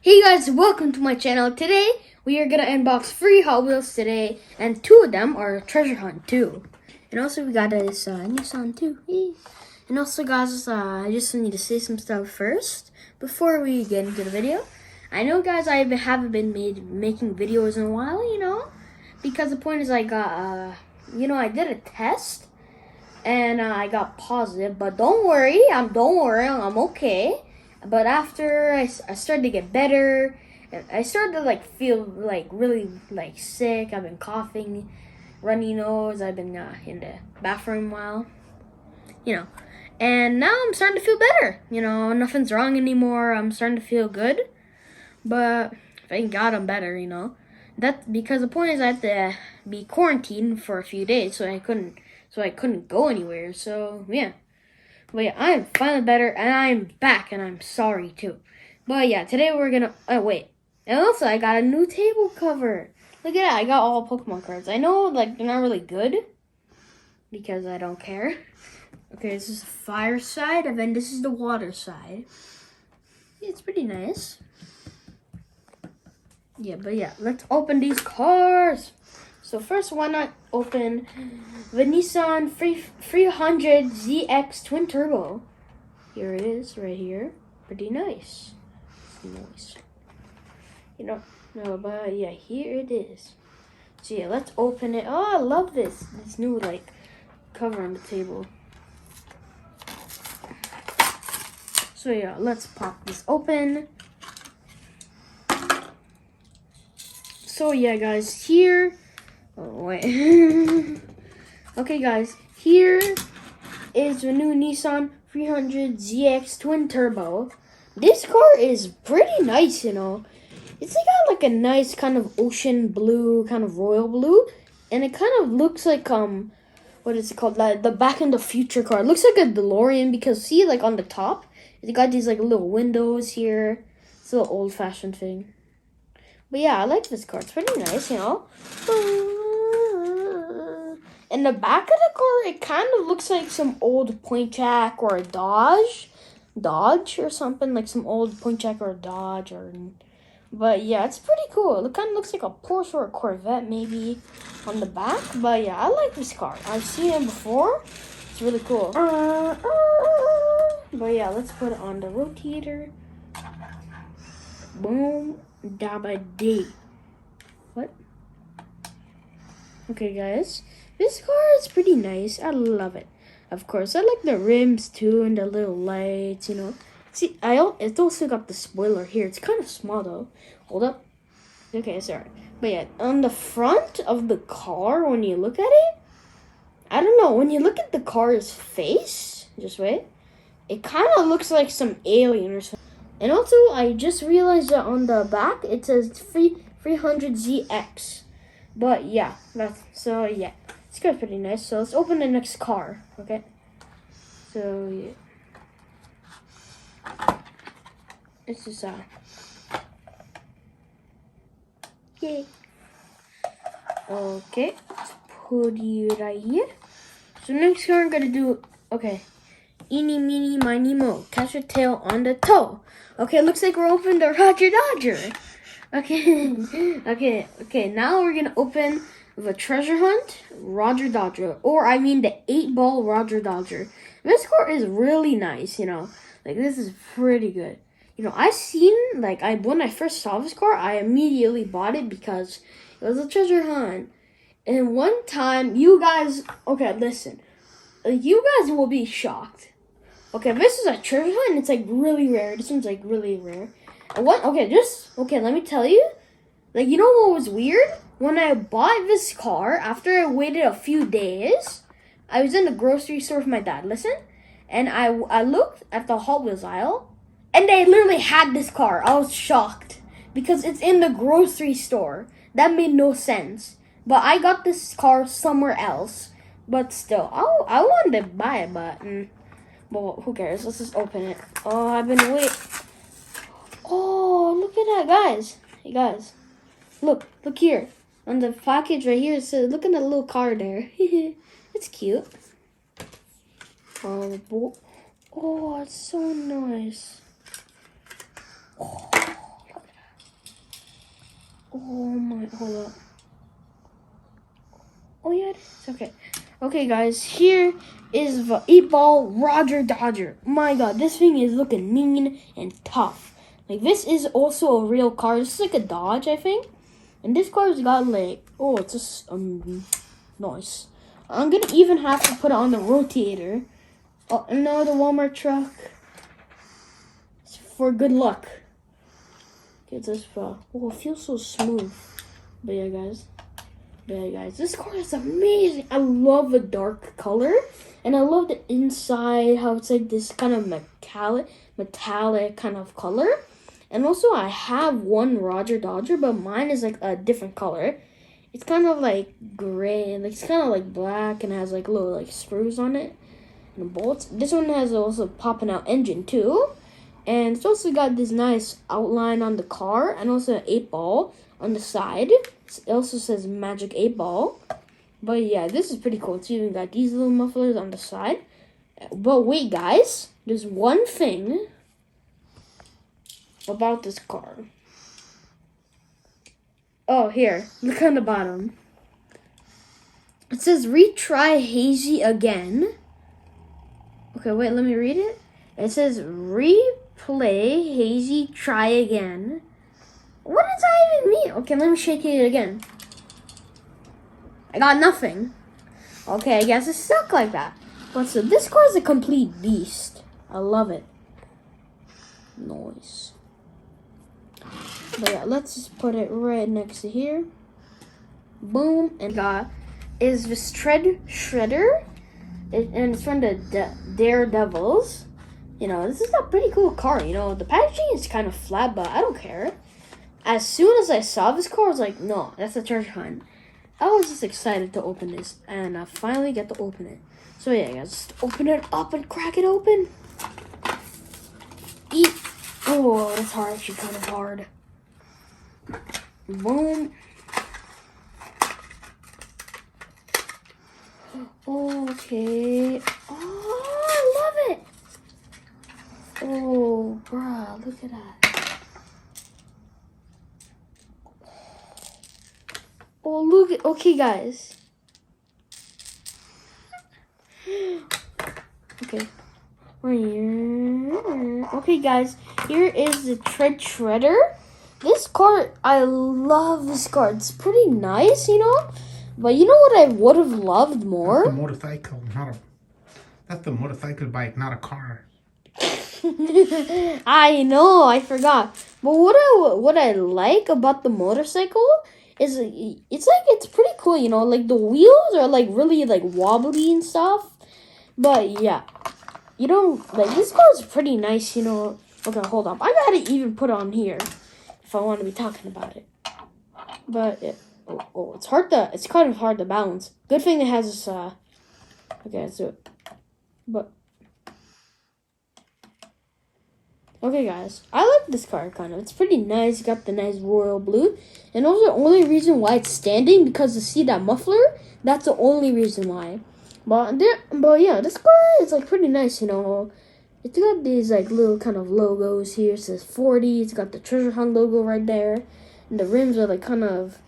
Hey guys, welcome to my channel. Today we are gonna unbox 3 Hot Wheels today, and 2 of them are treasure hunt too. And also we got this Nissan too. Yay. And also guys, I just need to say some stuff first before we get into the video. I know guys, I haven't been making videos in a while, because the point is I got I did a test and I got positive, but don't worry, I'm okay. But after I started to get better, I started to feel really sick. I've been coughing, runny nose. I've been in the bathroom a while, and now I'm starting to feel better. Nothing's wrong anymore. I'm starting to feel good, but thank God I'm better. That's because the point is I had to be quarantined for a few days, so I couldn't go anywhere. So yeah. But yeah, I am finally better, and I'm back, and I'm sorry too. But yeah, today we're gonna, wait. And also, I got a new table cover. Look at that, I got all Pokemon cards. I know, they're not really good, because I don't care. Okay, this is the fire side, and then this is the water side. It's pretty nice. Yeah, but yeah, let's open these cards. So first, why not open the Nissan 300ZX Twin Turbo. Here it is, right here. Pretty nice. Nice. But yeah, here it is. So yeah, let's open it. Oh, I love this new cover on the table. So yeah, let's pop this open. So yeah, guys, here. Oh wait. Okay, guys, here is the new Nissan 300ZX Twin Turbo. This car is pretty nice, It's got a nice kind of ocean blue, kind of royal blue, and it kind of looks like what is it called? The Back in the Future car. It looks like a DeLorean because see, on the top, it got these little windows here. It's a little old-fashioned thing. But yeah, I like this car. It's pretty nice, In the back of the car, it kind of looks like some old Pontiac or a Dodge or something, like some old Pontiac or a Dodge but yeah, it's pretty cool. It kind of looks like a Porsche or a Corvette maybe on the back, but yeah, I like this car. I've seen it before. It's really cool. But yeah, let's put it on the rotator. Boom, dabba dee. What? Okay, guys. This car is pretty nice. I love it. Of course, I like the rims too and the little lights, See, it's also got the spoiler here. It's kind of small though. Hold up. Okay, sorry. But yeah, on the front of the car, when you look at it, I don't know. When you look at the car's face, just wait, it kind of looks like some alien or something. And also, I just realized that on the back, it says 300ZX. But yeah, yeah. This car's pretty nice. So let's open the next car, okay? So yeah. This is yay. Okay, let's put you right here. So next car I'm gonna do, okay. Eeny, meeny, miny, mo. Catch your tail on the toe. Okay, looks like we're opening the Roger Dodger. Okay, okay. Now we're gonna open the treasure hunt Roger Dodger, or I mean the 8-ball Roger Dodger. This car is really nice, this is pretty good. I seen when I first saw this car, I immediately bought it because it was a treasure hunt. And one time, you guys, okay, listen, you guys will be shocked. Okay, this is a treasure hunt, and it's really rare. This one's really rare. And let me tell you, what was weird? When I bought this car, after I waited a few days, I was in the grocery store with my dad, and I looked at the Hot Wheels aisle, and they literally had this car. I was shocked, because it's in the grocery store. That made no sense. But I got this car somewhere else, but still, I wanted to buy it, but well, who cares? Let's just open it. Oh, I've been waiting. Oh, look at that, guys. Hey, guys. Look here. On the package right here, it says, look at that little car there. It's cute. Oh, it's so nice. Oh, look at Oh my, hold up. Oh yeah, it is. Okay. Okay, guys, here is the 8-ball Roger Dodger. My god, this thing is looking mean and tough. Like, this is also a real car. This is like a Dodge, I think. And this car's got like, oh, it's just, nice. I'm gonna even have to put it on the rotator. Oh, another Walmart truck. It's for good luck. Get this oh, it feels so smooth. But yeah, guys. This car is amazing. I love the dark color, and I love the inside, how it's like this kind of metallic kind of color. And also, I have one Roger Dodger, but mine is like a different color. It's kind of like gray, and it's kind of like black, and has like little like screws on it and bolts. This one has also popping out engine too, and it's also got this nice outline on the car, and also an 8-ball on the side. It also says Magic 8-ball. But yeah, this is pretty cool. It's even got these little mufflers on the side. But wait, guys. There's one thing about this car. Oh, here. Look on the bottom. It says retry hazy again. Okay, wait, let me read it. It says replay hazy try again. What does that even mean? Okay, let me shake it again. I got nothing. Okay, I guess it's stuck like that. But so this car is a complete beast. I love it. Nice. But yeah, let's just put it right next to here. Boom. And got is this shredder. And it's from the Daredevils. You know, this is a pretty cool car. You know, the packaging is kind of flat, but I don't care. As soon as I saw this car, I was like, no, that's a treasure hunt. I was just excited to open this, and I finally get to open it. So yeah, guys, just open it up and crack it open. Eat. Oh, that's hard. Actually, kind of hard. Boom. Okay. Oh, I love it. Oh, bruh, look at that. Oh, look at, okay, guys. Okay. Right here. Okay, guys, here is the shredder. This car, I love this car. It's pretty nice, you know? But you know what I would have loved more? That's the motorcycle, that's the motorcycle bike, not a car. I know, I forgot. But what I like about the motorcycle is it's pretty cool, you know, like the wheels are like really like wobbly and stuff. But yeah, you know, like this car is pretty nice, you know. Okay, hold on, I gotta even put on here if I want to be talking about it. But it's kind of hard to balance. Good thing it has this okay, let's do it. But okay, guys, I like this car kind of. It's pretty nice. Got the nice royal blue. And also the only reason why it's standing, because to see that muffler, that's the only reason why. But yeah, this car is like pretty nice, you know. It's got these like little kind of logos here. It says 40. It's got the treasure hunt logo right there. And the rims are like kind of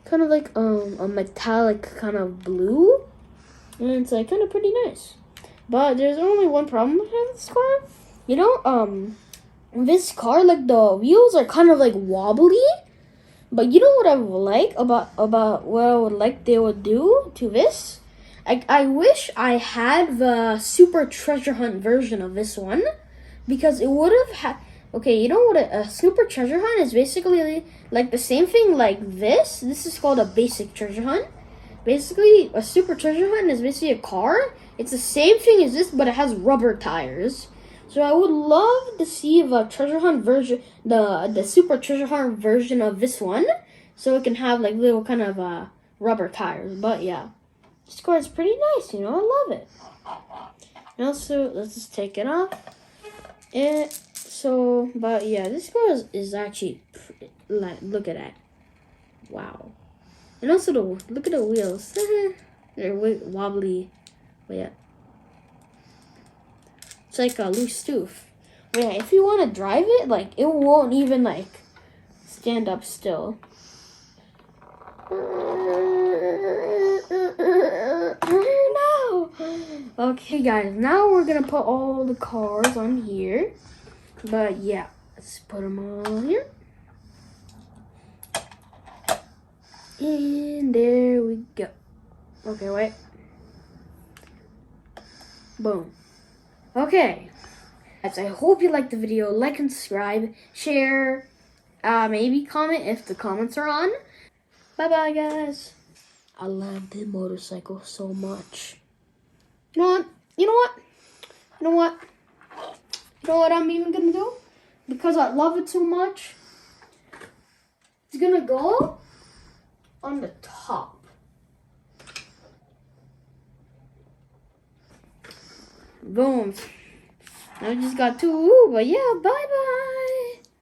like a metallic kind of blue. And it's like kind of pretty nice. But there's only one problem with this car. You know, this car, like the wheels are kind of like wobbly. But you know what I would like about what I would like they would do to this? I wish I had the Super Treasure Hunt version of this one, because it would have had. Okay, you know what a Super Treasure Hunt is? Basically like the same thing like this. This is called a basic treasure hunt. Basically, a Super Treasure Hunt is basically a car. It's the same thing as this, but it has rubber tires. So I would love to see the treasure hunt version, the Super Treasure Hunt version of this one, so it can have like little kind of rubber tires. But yeah, this car is pretty nice, you know. I love it. And also, let's just take it off. But yeah, this car is actually like, look at that, wow. And also look at the wheels. They're wobbly, but yeah. It's like a loose tooth. But yeah, if you want to drive it, like, it won't even, like, stand up still. No. Okay, guys. Now we're gonna put all the cars on here. But yeah, let's put them all here. And there we go. Okay, wait. Boom. Okay. Guys, I hope you liked the video. Like and subscribe. Share. Maybe comment if the comments are on. Bye-bye, guys. I love the motorcycle so much. You know what? You know what? You know what? You know what I'm even gonna do? Because I love it so much. It's gonna go on the top. Boom. I just got two, but yeah, bye-bye.